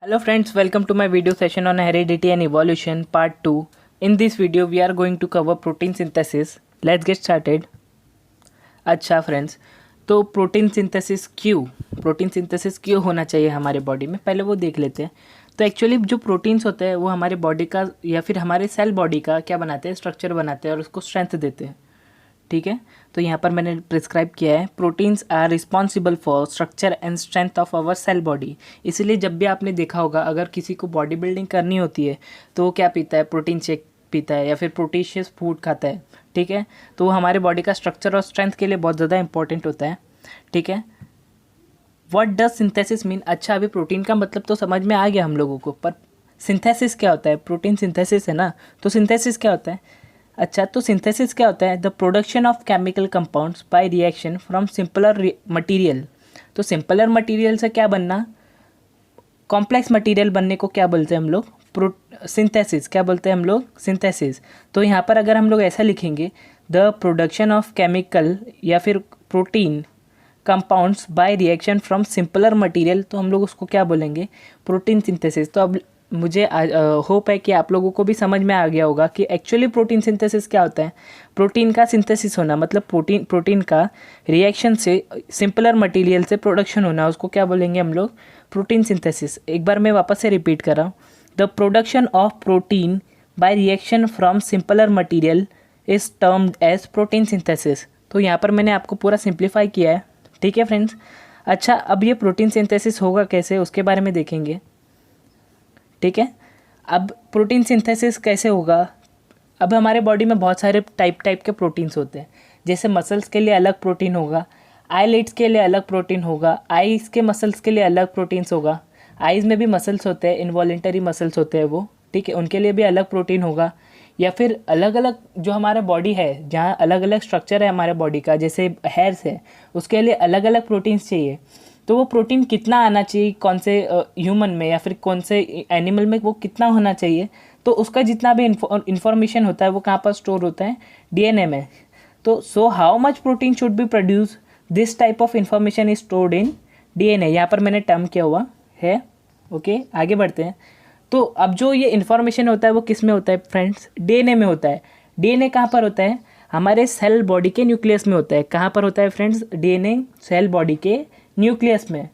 Hello friends, welcome to my video session on heredity and evolution part 2. In this video we are going to cover protein synthesis. Let's get started. अच्छा friends, तो protein synthesis क्यों होना चाहिए हमारे body में, पहले वो देख लेते हैं। तो एक्चुअली जो प्रोटीन्स होते हैं वो हमारे बॉडी का या फिर हमारे सेल बॉडी का क्या बनाते हैं, स्ट्रक्चर बनाते हैं और उसको स्ट्रेंथ देते हैं। ठीक है, तो यहाँ पर मैंने प्रिस्क्राइब किया है proteins are responsible for structure and strength of our cell body. इसीलिए जब भी आपने देखा होगा अगर किसी को बॉडी बिल्डिंग करनी होती है तो वो क्या पीता है, प्रोटीन शेक पीता है या फिर प्रोटीशियस फूड खाता है। ठीक है, तो वो हमारे बॉडी का स्ट्रक्चर और स्ट्रेंथ के लिए बहुत ज़्यादा इंपॉर्टेंट होता है। ठीक है, व्हाट डज सिंथेसिस मीन। अच्छा, अभी प्रोटीन का मतलब तो समझ में आ गया हम लोगों को, पर सिंथेसिस क्या होता है। प्रोटीन सिंथेसिस है ना, तो सिंथेसिस क्या होता है। अच्छा, तो सिंथेसिस क्या होता है, the production of chemical compounds bye reaction from simpler material. तो सिंपलर मटेरियल से क्या बनना, कॉम्प्लेक्स मटेरियल बनने को क्या बोलते हैं हम लोग, सिंथेसिस। क्या बोलते हैं हम लोग, सिंथेसिस। तो यहाँ पर अगर हम लोग ऐसा लिखेंगे, द प्रोडक्शन ऑफ केमिकल या फिर protein compounds bye reaction from simpler material, तो हम लोग उसको क्या बोलेंगे, प्रोटीन सिंथेसिस। तो अब मुझे होप है कि आप लोगों को भी समझ में आ गया होगा कि एक्चुअली प्रोटीन सिंथेसिस क्या होता है। प्रोटीन का सिंथेसिस होना मतलब प्रोटीन का रिएक्शन से सिंपलर मटेरियल से प्रोडक्शन होना, उसको क्या बोलेंगे हम लोग, प्रोटीन सिंथेसिस। एक बार मैं वापस से रिपीट कर रहा हूँ, the production of protein by reaction from simpler material is termed as protein synthesis. तो यहाँ पर मैंने आपको पूरा सिंप्लीफाई किया है। ठीक है फ्रेंड्स। अच्छा, अब ये प्रोटीन सिंथेसिस होगा कैसे, उसके बारे में देखेंगे। ठीक है, अब प्रोटीन सिंथेसिस कैसे होगा। अब हमारे बॉडी में बहुत सारे टाइप के प्रोटीन्स होते हैं। जैसे मसल्स के लिए अलग प्रोटीन होगा, आईलिड्स के लिए अलग प्रोटीन होगा, आईज के मसल्स के लिए अलग प्रोटीन्स होगा। आईज में भी मसल्स होते हैं, इनवॉलेंटरी मसल्स होते हैं वो, ठीक है, उनके लिए भी अलग प्रोटीन होगा। या फिर अलग अलग जो हमारा बॉडी है, जहाँ अलग अलग स्ट्रक्चर है हमारे बॉडी का, जैसे हेयर्स है, उसके लिए अलग अलग प्रोटीन्स चाहिए। तो वो प्रोटीन कितना आना चाहिए, कौन से ह्यूमन में या फिर कौन से एनिमल में वो कितना होना चाहिए, तो उसका जितना भी इंफॉर्मेशन होता है वो कहाँ पर स्टोर होता है, डीएनए में। तो so how much protein should be produce, this type of information is stored in DNA. यहाँ पर मैंने टर्म किया हुआ है। ओके, आगे बढ़ते हैं। तो अब जो ये इन्फॉर्मेशन होता है वो किस में होता है फ्रेंड्स, डीएनए में होता है। डीएनए कहाँ पर होता है, हमारे सेल बॉडी के न्यूक्लियस में होता है। कहाँ पर होता है फ्रेंड्स, डीएनए सेल बॉडी के न्यूक्लियस में।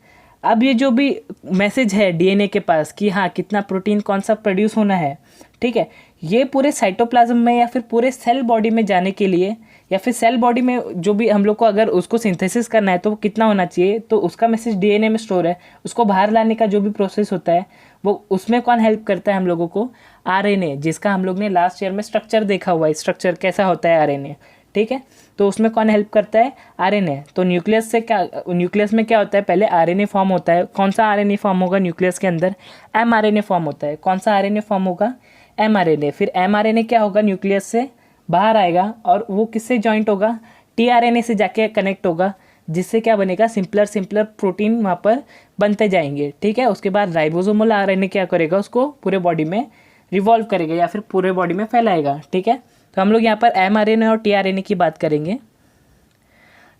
अब ये जो भी मैसेज है डीएनए के पास कि हाँ कितना प्रोटीन कौन सा प्रोड्यूस होना है, ठीक है, ये पूरे साइटोप्लाज्म में या फिर पूरे सेल बॉडी में जाने के लिए, या फिर सेल बॉडी में जो भी हम लोग को अगर उसको सिंथेसिस करना है तो वो कितना होना चाहिए, तो उसका मैसेज डीएनए में स्टोर है। उसको बाहर लाने का जो भी प्रोसेस होता है वो उसमें कौन हेल्प करता है हम लोगों को, आरएनए, जिसका हम लोग ने लास्ट ईयर में स्ट्रक्चर देखा हुआ है, स्ट्रक्चर कैसा होता है आरएनए। ठीक है, तो उसमें कौन हेल्प करता है, आरएनए। तो न्यूक्लियस से क्या, न्यूक्लियस में क्या होता है, पहले आरएनए फॉर्म होता है। कौन सा आरएनए फॉर्म होगा न्यूक्लियस के अंदर, एमआरएनए फॉर्म होता है। कौन सा आरएनए फॉर्म होगा, एमआरएनए। फिर एमआरएनए क्या होगा, न्यूक्लियस से बाहर आएगा और वो किससे जॉइंट होगा, टीआरएनए से जाके कनेक्ट होगा, जिससे क्या बनेगा, सिंपलर प्रोटीन वहाँ पर बनते जाएंगे। ठीक है, उसके बाद राइबोसोमल आरएनए क्या करेगा, उसको पूरे बॉडी में रिवॉल्व करेगा या फिर पूरे बॉडी में फैलाएगा। ठीक है, तो हम लोग यहाँ पर एमआरएनए और टीआरएनए की बात करेंगे।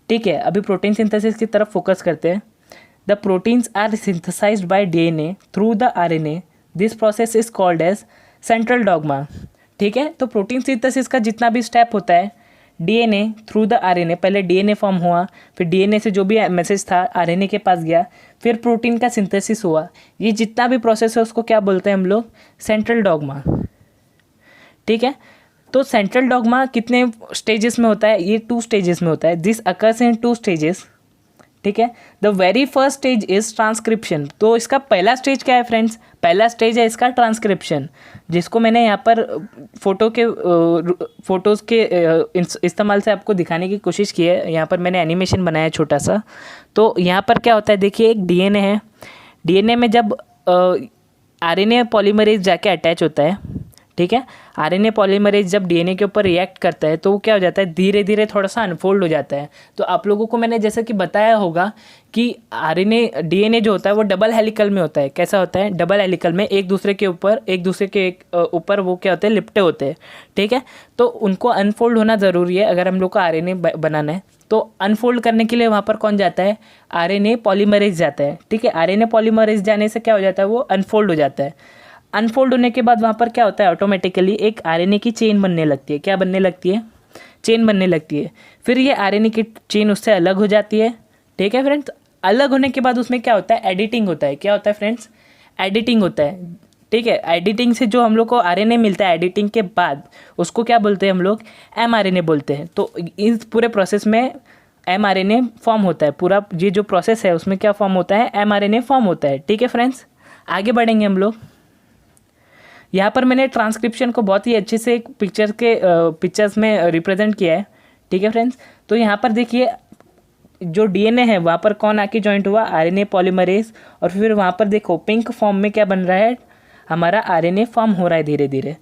ठीक है, अभी प्रोटीन सिंथेसिस की तरफ फोकस करते हैं। The proteins are synthesized by DNA through the RNA, this process is called as central dogma. ठीक है, तो प्रोटीन सिंथेसिस का जितना भी स्टेप होता है, डीएनए थ्रू द आरएनए, पहले डीएनए फॉर्म हुआ, फिर डीएनए से जो भी मैसेज था आरएनए के पास गया, फिर प्रोटीन का सिंथेसिस हुआ। ये जितना भी प्रोसेस है उसको क्या बोलते हैं हम लोग, सेंट्रल डॉग्मा। ठीक है, तो सेंट्रल डॉग्मा कितने स्टेजेस में होता है, ये 2 स्टेजेस में होता है। This occurs in 2 stages. ठीक है, the very first stage is transcription. तो इसका पहला स्टेज क्या है फ्रेंड्स, पहला स्टेज है इसका ट्रांसक्रिप्शन, जिसको मैंने यहाँ पर फोटोज़ के इस्तेमाल से आपको दिखाने की कोशिश की है। यहाँ पर मैंने एनिमेशन बनाया छोटा सा। तो यहाँ पर क्या होता है, देखिए एक डीएनए है, डीएनए में जब आरएनए पॉलीमरेज जाके अटैच होता है, ठीक है, आरएनए पॉलीमरेज जब डीएनए के ऊपर रिएक्ट करता है तो वो क्या हो जाता है, धीरे धीरे थोड़ा सा अनफोल्ड हो जाता है। तो आप लोगों को मैंने जैसा कि बताया होगा कि आरएनए डीएनए जो होता है वो डबल हेलिकल में होता है। कैसा होता है, डबल हेलिकल में एक दूसरे के ऊपर वो क्या होते हैं, लिपटे होते हैं। ठीक है, तो उनको अनफोल्ड होना ज़रूरी है अगर हम लोग को आरएनए बनाना है। तो अनफोल्ड करने के लिए वहाँ पर कौन जाता है, आरएनए पॉलीमरेज जाता है। ठीक है, आरएनए पॉलीमरेज जाने से क्या हो जाता है, वो अनफोल्ड हो जाता है। अनफोल्ड होने के बाद वहाँ पर क्या होता है, ऑटोमेटिकली एक आरएनए की चेन बनने लगती है। क्या बनने लगती है, चेन बनने लगती है। फिर ये आरएनए की चेन उससे अलग हो जाती है। ठीक है फ्रेंड्स, अलग होने के बाद उसमें क्या होता है, एडिटिंग होता है। क्या होता है फ्रेंड्स, एडिटिंग होता है। ठीक है, एडिटिंग से जो हम लोग को आरएनए मिलता है, एडिटिंग के बाद उसको क्या बोलते हैं हम लोग, एमआरएनए बोलते हैं। तो इस पूरे प्रोसेस में एमआरएनए फॉर्म होता है। पूरा ये जो प्रोसेस है उसमें क्या फॉर्म होता है, एमआरएनए फॉर्म होता है। ठीक है फ्रेंड्स, आगे बढ़ेंगे हम लोग। यहाँ पर मैंने ट्रांसक्रिप्शन को बहुत ही अच्छे से पिक्चर्स में रिप्रेजेंट किया है। ठीक है फ्रेंड्स, तो यहाँ पर देखिए जो डीएनए है वहाँ पर कौन आके जॉइंट हुआ, आरएनए पॉलीमरेज। और फिर वहाँ पर देखो पिंक फॉर्म में क्या बन रहा है, हमारा आरएनए फॉर्म हो रहा है धीरे धीरे।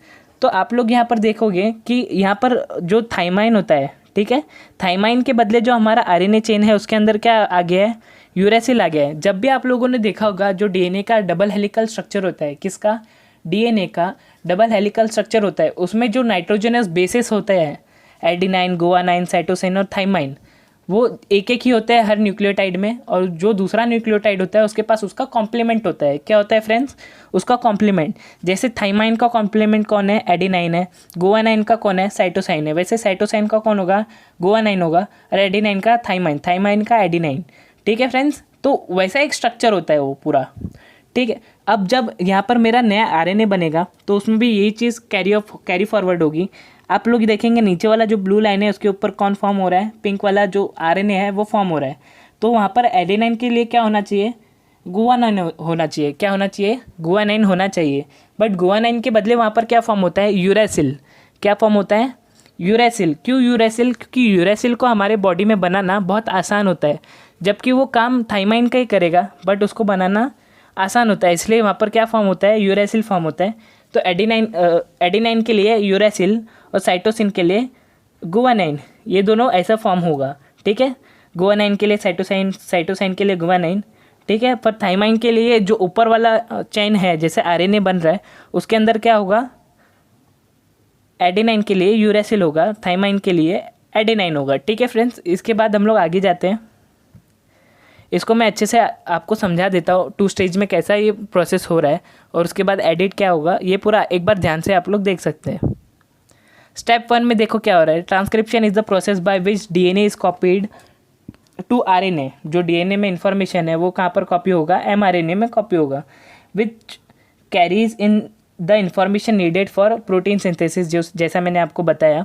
तो आप लोग यहाँ पर देखोगे कि यहाँ पर जो थाइमाइन होता है, ठीक है, थाइमाइन के बदले जो हमारा आरएनए चेन है उसके अंदर क्या आ गया है, यूरेसिल आ गया है। जब भी आप लोगों ने देखा होगा जो डीएनए का डबल हेलिकल स्ट्रक्चर होता है, किसका, डीएनए का डबल हेलिकल स्ट्रक्चर होता है, उसमें जो नाइट्रोजनस बेसिस होते हैं, एडिनाइन, गुआनाइन, साइटोसिन और थाइमाइन, वो एक एक ही होता है हर न्यूक्लियोटाइड में। और जो दूसरा न्यूक्लियोटाइड होता है उसके पास उसका कॉम्प्लीमेंट होता है। क्या होता है फ्रेंड्स, उसका कॉम्प्लीमेंट। जैसे थाइमाइन का कॉम्प्लीमेंट कौन है, एडिनाइन है। गुआनाइन का कौन है, साइटोसाइन है। वैसे साइटोसाइन का कौन होगा, गुआनाइन होगा। और एडिनाइन का थाइमाइन, थाइमाइन का एडिनाइन। ठीक है फ्रेंड्स, तो वैसा एक स्ट्रक्चर होता है वो पूरा। ठीक है, अब जब यहाँ पर मेरा नया आरएनए बनेगा तो उसमें भी यही चीज़ कैरी फॉरवर्ड होगी। आप लोग देखेंगे नीचे वाला जो ब्लू लाइन है उसके ऊपर कौन फॉर्म हो रहा है, पिंक वाला जो आरएनए है वो फॉर्म हो रहा है। तो वहाँ पर एडेनाइन के लिए क्या होना चाहिए, गुआनाइन होना चाहिए। क्या होना चाहिए, गुआनाइन होना चाहिए। बट गुआनाइन के बदले वहाँ पर क्या फॉर्म होता है, यूरेसिल। क्या फॉर्म होता है, यूरेसिल। क्यों यूरेसिल, क्योंकि यूरेसिल को हमारे बॉडी में बनाना बहुत आसान होता है, जबकि वो काम थाइमाइन का ही करेगा बट उसको बनाना आसान होता है, इसलिए वहाँ पर क्या फॉर्म होता है, यूरेसिल फॉर्म होता है। तो एडिनाइन के लिए यूरेसिल और साइटोसिन के लिए गुआनाइन, ये दोनों ऐसा फॉर्म होगा। ठीक है, गुआनाइन के लिए साइटोसाइन, साइटोसाइन के लिए गुआनाइन। ठीक है, पर थाइमाइन के लिए जो ऊपर वाला चेन है, जैसे आरएनए बन रहा है उसके अंदर क्या होगा, एडिनाइन के लिए यूरेसिल होगा, थाइमाइन के लिए एडिनाइन होगा। ठीक है फ्रेंड्स, इसके बाद हम लोग आगे जाते हैं। इसको मैं अच्छे से आपको समझा देता हूँ 2 स्टेज में कैसा ये प्रोसेस हो रहा है और उसके बाद एडिट क्या होगा, ये पूरा एक बार ध्यान से आप लोग देख सकते हैं। स्टेप 1 में देखो क्या हो रहा है, transcription is the process by which DNA is copied to RNA. जो डीएनए में इंफॉर्मेशन है वो कहाँ पर कॉपी होगा, एमआरएनए में कॉपी होगा, which carries in the information needed for protein synthesis. जो जैसा मैंने आपको बताया,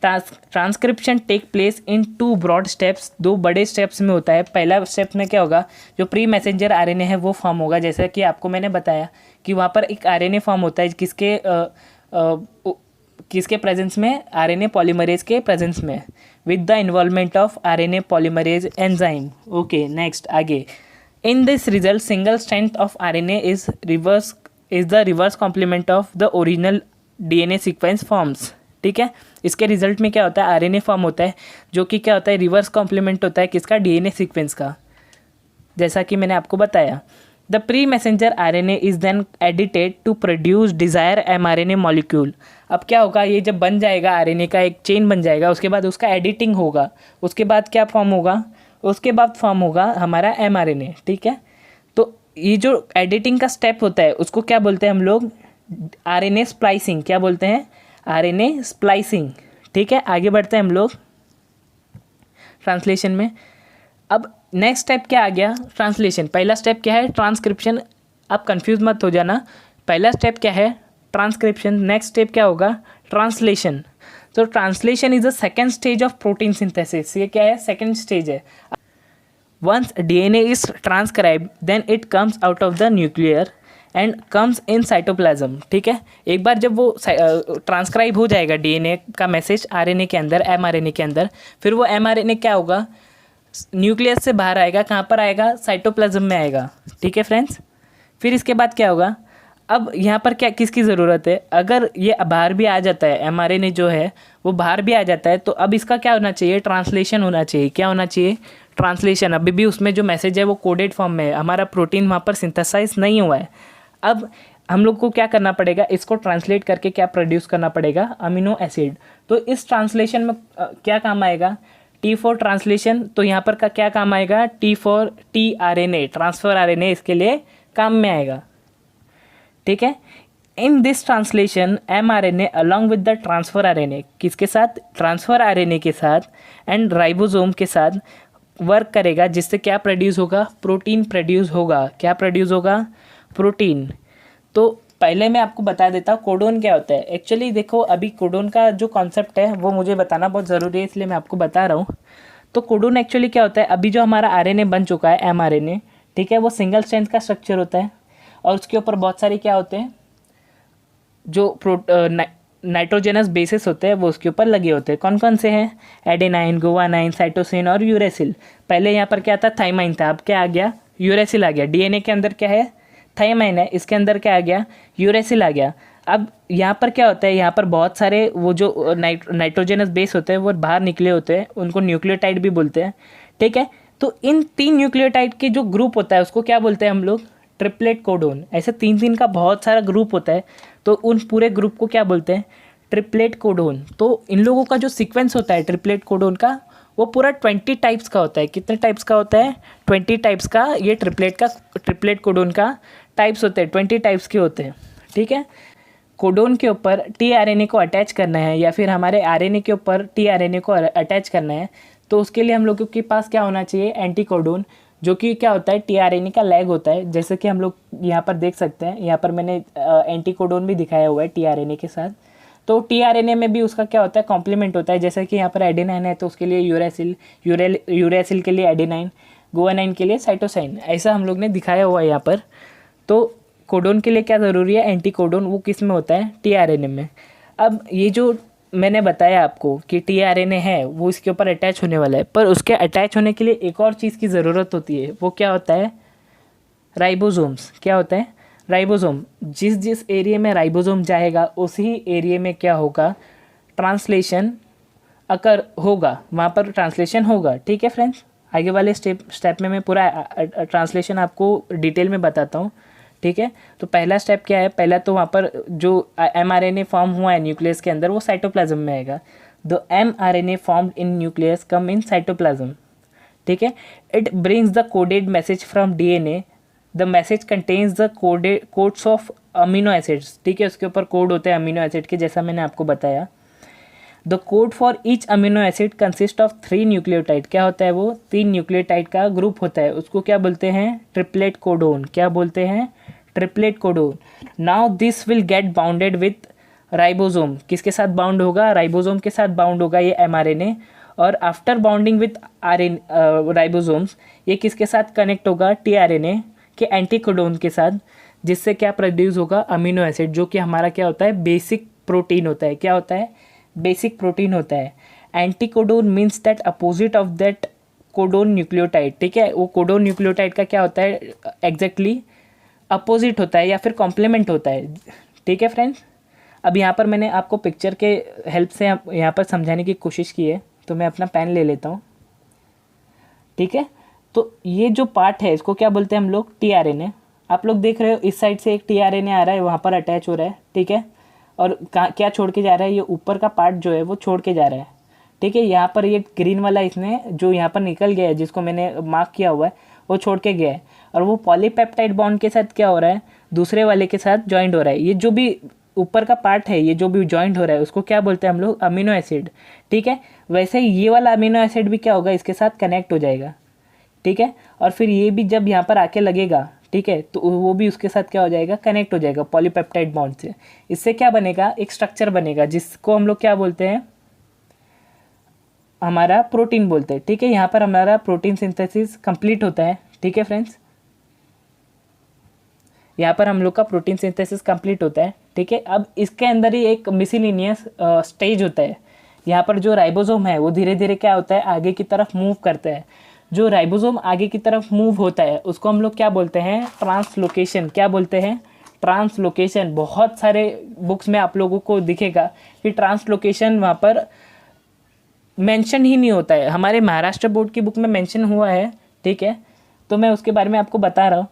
transcription take place in 2 broad steps, 2 बड़े स्टेप्स में होता है। पहला स्टेप में क्या होगा, जो प्री मैसेंजर आरएनए है वो फॉर्म होगा, जैसा कि आपको मैंने बताया कि वहाँ पर एक आरएनए फॉर्म होता है किसके प्रेजेंस में, आरएनए पॉलीमरेज के प्रेजेंस में, with the involvement of RNA polymerase enzyme. Okay, next आगे। In this result single strand of RNA is the reverse complement of the original DNA sequence forms. ठीक है, इसके रिजल्ट में क्या होता है, आरएनए फॉर्म होता है, जो कि क्या होता है, रिवर्स कॉम्प्लीमेंट होता है किसका, डीएनए सीक्वेंस का, जैसा कि मैंने आपको बताया। The pre messenger RNA is then edited to produce desire mRNA molecule. अब क्या होगा, ये जब बन जाएगा आरएनए का एक चेन बन जाएगा, उसके बाद उसका एडिटिंग होगा, उसके बाद क्या फॉर्म होगा, उसके बाद फॉर्म होगा हमारा एमआरएनए। ठीक है, तो ये जो एडिटिंग का स्टेप होता है उसको क्या बोलते हैं हम लोग, आरएनए स्प्लाइसिंग। क्या बोलते हैं, आरएनए स्प्लाइसिंग। ठीक है, आगे बढ़ते हैं हम लोग ट्रांसलेशन में। अब नेक्स्ट स्टेप क्या आ गया, ट्रांसलेशन। पहला स्टेप क्या है, ट्रांसक्रिप्शन। आप कंफ्यूज मत हो जाना, पहला स्टेप क्या है, ट्रांसक्रिप्शन। नेक्स्ट स्टेप क्या होगा, ट्रांसलेशन। तो translation is the second stage of protein synthesis. ये क्या है, सेकेंड स्टेज है। Once DNA is transcribe then it comes out of the nuclear and comes in cytoplasm. ठीक है, एक बार जब वो ट्रांसक्राइब हो जाएगा डीएनए का मैसेज आरएनए के अंदर, एमआरएनए के अंदर, फिर वो एमआरएनए क्या होगा, न्यूक्लियस से बाहर आएगा, कहाँ पर आएगा, साइटोप्लाज्म में आएगा। ठीक है फ्रेंड्स, फिर इसके बाद क्या होगा, अब यहाँ पर क्या किसकी ज़रूरत है, अगर ये बाहर भी आ जाता है, एमआरएनए जो है वो बाहर भी आ जाता है, तो अब इसका क्या होना चाहिए, ट्रांसलेशन होना चाहिए। क्या होना चाहिए, ट्रांसलेशन। अभी भी उसमें जो मैसेज है वो कोडेड फॉर्म में है, हमारा प्रोटीन वहाँ पर सिंथेसाइज नहीं हुआ है। अब हम लोग को क्या करना पड़ेगा, इसको ट्रांसलेट करके क्या प्रोड्यूस करना पड़ेगा, अमीनो एसिड। तो इस ट्रांसलेशन में क्या काम आएगा, टी फॉर ट्रांसलेशन, तो यहाँ पर का क्या काम आएगा, T for T R N A, transfer R N A, इसके लिए काम में आएगा। ठीक है। In this translation M R N A along with the transfer R N A, किसके साथ, ट्रांसफ़र आर एन ए के साथ एंड राइबोसोम के साथ वर्क करेगा, जिससे क्या प्रोड्यूस होगा, प्रोटीन प्रोड्यूस होगा। क्या प्रोड्यूस होगा, प्रोटीन। तो पहले मैं आपको बता देता हूँ कोडोन क्या होता है। एक्चुअली देखो अभी कोडोन का जो कॉन्सेप्ट है वो मुझे बताना बहुत ज़रूरी है, इसलिए मैं आपको बता रहा हूँ। तो कोडोन एक्चुअली क्या होता है, अभी जो हमारा आरएनए बन चुका है एमआरएनए, ठीक है, वो सिंगल स्ट्रैंड का स्ट्रक्चर होता है और उसके ऊपर बहुत सारे क्या होते हैं, जो नाइट्रोजनस बेसिस होते हैं वो उसके ऊपर लगे होते हैं। कौन कौन से हैं, एडेनाइन, गुवानाइन, साइटोसिन और यूरेसिल। पहले यहाँ पर क्या था, थाइमाइन था, अब क्या आ गया, यूरेसिल आ गया। डीएनए के अंदर क्या है, थाइमाइन है, इसके अंदर क्या आ गया, यूरेसिल आ गया। अब यहाँ पर क्या होता है, यहाँ पर बहुत सारे वो जो नाइट्रोजनस बेस होते हैं वो बाहर निकले होते हैं, उनको न्यूक्लियोटाइड भी बोलते हैं। ठीक है। तो इन 3 न्यूक्लियोटाइड के जो ग्रुप होता है उसको क्या बोलते हैं हम लोग, ट्रिपलेट कोडोन। ऐसे 3 का बहुत सारा ग्रुप होता है, तो उन पूरे ग्रुप को क्या बोलते हैं, ट्रिपलेट कोडोन। तो इन लोगों का जो सीक्वेंस होता है ट्रिपलेट कोडोन का, वो पूरा 20 टाइप्स का होता है। कितने टाइप्स का होता है, 20 टाइप्स का। ये ट्रिपलेट कोडोन का टाइप्स होते हैं, 20 टाइप्स के होते हैं। ठीक है। कोडोन के ऊपर टीआरएनए को अटैच करना है या फिर हमारे आरएनए के ऊपर टीआरएनए को अटैच करना है, तो उसके लिए हम लोगों के पास क्या होना चाहिए, एंटीकोडोन, जो कि क्या होता है, टीआरएनए का लैग होता है। जैसे कि हम लोग यहाँ पर देख सकते हैं, यहाँ पर मैंने एंटीकोडोन भी दिखाया हुआ है टीआरएनए के साथ। तो टीआरएनए में भी उसका क्या होता है, कॉम्प्लीमेंट होता है। जैसे कि यहाँ पर एडेनाइन है तो उसके लिए यूरेसिल के लिए एडेनाइन, गुआनाइन के लिए साइटोसाइन, ऐसा हम लोग ने दिखाया हुआ है यहाँ पर। तो कोडोन के लिए क्या ज़रूरी है, एंटीकोडोन, वो किस में होता है, टीआरएनए में। अब ये जो मैंने बताया आपको कि टीआरएनए है वो इसके ऊपर अटैच होने वाला है, पर उसके अटैच होने के लिए एक और चीज़ की ज़रूरत होती है, वो क्या होता है, राइबोसोम्स। क्या होता है, राइबोसोम। जिस एरिया में राइबोसोम जाएगा उसी एरिया में क्या होगा, ट्रांसलेशन अकर होगा, वहाँ पर ट्रांसलेशन होगा। ठीक है फ्रेंड्स, आगे वाले स्टेप में मैं पूरा ट्रांसलेशन आपको डिटेल में बताता हूँ। ठीक है। तो पहला स्टेप क्या है, पहला तो वहाँ पर जो एमआरएनए फॉर्म हुआ है न्यूक्लियस के अंदर वो साइटोप्लाज्म में आएगा। The mRNA formed in nucleus come in cytoplasm. ठीक है। It brings the coded message from DNA. The message contains the codes of amino acids. ठीक है, उसके ऊपर कोड होते हैं अमीनो एसिड के, जैसा मैंने आपको बताया। The code for each amino acid consist of 3 nucleotide. क्या होता है वो, 3 न्यूक्लियोटाइड का ग्रुप होता है, उसको क्या बोलते हैं, ट्रिपलेट कोडोन। क्या बोलते हैं, triplet codon. Now this will get bounded with ribosome. किसके साथ बाउंड होगा, राइबोसोम के साथ बाउंड होगा ये एमआरएनए। और आफ्टर बाउंडिंग विथ राइबोसोम्स, ये किसके साथ कनेक्ट होगा, टीआरएनए के एंटीकोडोन के साथ, जिससे क्या प्रोड्यूस होगा, अमीनो एसिड, जो कि हमारा क्या होता है, बेसिक प्रोटीन होता है। क्या होता है, बेसिक प्रोटीन होता है। Anticodon means that opposite of that codon nucleotide. ठीक है, वो कोडोन न्यूक्लियोटाइड का क्या होता है, एग्जैक्टली अपोजिट होता है या फिर कॉम्प्लीमेंट होता है। ठीक है फ्रेंड्स, अब यहाँ पर मैंने आपको पिक्चर के हेल्प से यहाँ पर समझाने की कोशिश की है, तो मैं अपना पेन ले लेता हूँ। ठीक है। तो ये जो पार्ट है इसको क्या बोलते हैं हम लोग, टीआरएनए। आप लोग देख रहे हो इस साइड से एक टीआरएनए आ रहा है, वहाँ पर अटैच हो रहा है। ठीक है। और क्या छोड़ के जा रहा है, ये ऊपर का पार्ट जो है वो छोड़ के जा रहा है। ठीक है। यहाँ पर ये ग्रीन वाला इसने जो यहाँ पर निकल गया है, जिसको मैंने मार्क किया हुआ है, वो छोड़ के गया है। और वो पॉलीपेप्टाइड बॉन्ड के साथ क्या हो रहा है, दूसरे वाले के साथ जॉइंट हो रहा है। ये जो भी ऊपर का पार्ट है, ये जो भी जॉइंट हो रहा है, उसको क्या बोलते हैं हम लोग, अमीनो एसिड। ठीक है। वैसे ही ये वाला अमीनो एसिड भी क्या होगा, इसके साथ कनेक्ट हो जाएगा। ठीक है। और फिर ये भी जब यहाँ पर आके लगेगा, ठीक है, तो वो भी उसके साथ क्या हो जाएगा, कनेक्ट हो जाएगा पॉलीपेप्टाइड बॉन्ड से। इससे क्या बनेगा, एक स्ट्रक्चर बनेगा, जिसको हम लोग क्या बोलते हैं, हमारा प्रोटीन बोलते हैं। ठीक है। यहाँ पर हमारा प्रोटीन सिंथेसिस कंप्लीट होता है। ठीक है फ्रेंड्स, यहाँ पर हम लोग का प्रोटीन सिंथेसिस कंप्लीट होता है। ठीक है। अब इसके अंदर ही एक मिसलिनियस स्टेज होता है। यहाँ पर जो राइबोसोम है वो धीरे धीरे क्या होता है, आगे की तरफ मूव करता है। जो राइबोसोम आगे की तरफ मूव होता है उसको हम लोग क्या बोलते हैं, ट्रांसलोकेशन। क्या बोलते हैं, ट्रांसलोकेशन। बहुत सारे बुक्स में आप लोगों को दिखेगा कि ट्रांसलोकेशन वहाँ पर मेंशन ही नहीं होता है। हमारे महाराष्ट्र बोर्ड की बुक में मेंशन हुआ है। ठीक है, तो मैं उसके बारे में आपको बता रहा हूँ।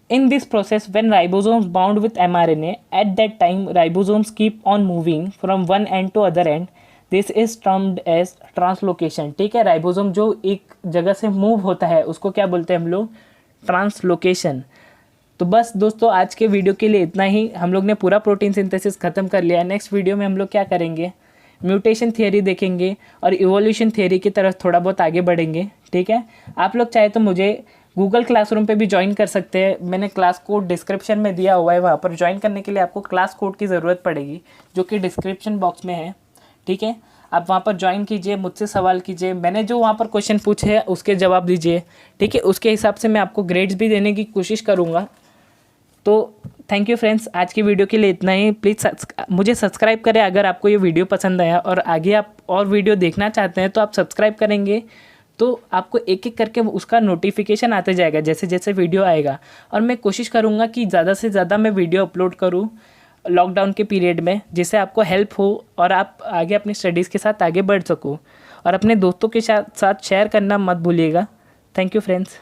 In this process, when ribosomes bound with mRNA, at that time ribosomes keep on moving from one end to other end. This is termed as translocation. ठीक है, राइबोसोम जो एक जगह से मूव होता है उसको क्या बोलते हैं हम लोग, ट्रांसलोकेशन। तो बस दोस्तों आज के वीडियो के लिए इतना ही। हम लोग ने पूरा प्रोटीन सिंथेसिस ख़त्म कर लिया है। नेक्स्ट वीडियो में हम लोग क्या करेंगे, म्यूटेशन थियरी देखेंगे और इवोल्यूशन थियरी की तरफ थोड़ा बहुत आगे बढ़ेंगे। ठीक है, आप लोग चाहे तो मुझे गूगल क्लासरूम पे भी ज्वाइन कर सकते हैं। मैंने क्लास कोड डिस्क्रिप्शन में दिया हुआ है, वहाँ पर ज्वाइन करने के लिए आपको क्लास कोड की ज़रूरत पड़ेगी जो कि डिस्क्रिप्शन बॉक्स में है। ठीक है, आप वहाँ पर ज्वाइन कीजिए, मुझसे सवाल कीजिए, मैंने जो वहाँ पर क्वेश्चन पूछे हैं उसके जवाब दीजिए। ठीक है, उसके हिसाब से मैं आपको ग्रेड्स भी देने की कोशिश करूँगा। तो थैंक यू फ्रेंड्स, आज की वीडियो के लिए इतना ही। प्लीज़ मुझे सब्सक्राइब करें अगर आपको ये वीडियो पसंद आया, और आगे आप और वीडियो देखना चाहते हैं तो आप सब्सक्राइब करेंगे तो आपको एक एक करके उसका नोटिफिकेशन आते जाएगा जैसे जैसे वीडियो आएगा। और मैं कोशिश करूँगा कि ज़्यादा से ज़्यादा मैं वीडियो अपलोड करूँ लॉकडाउन के पीरियड में, जिससे आपको हेल्प हो और आप आगे अपनी स्टडीज़ के साथ आगे बढ़ सको। और अपने दोस्तों के साथ शेयर करना मत भूलिएगा। Thank you friends.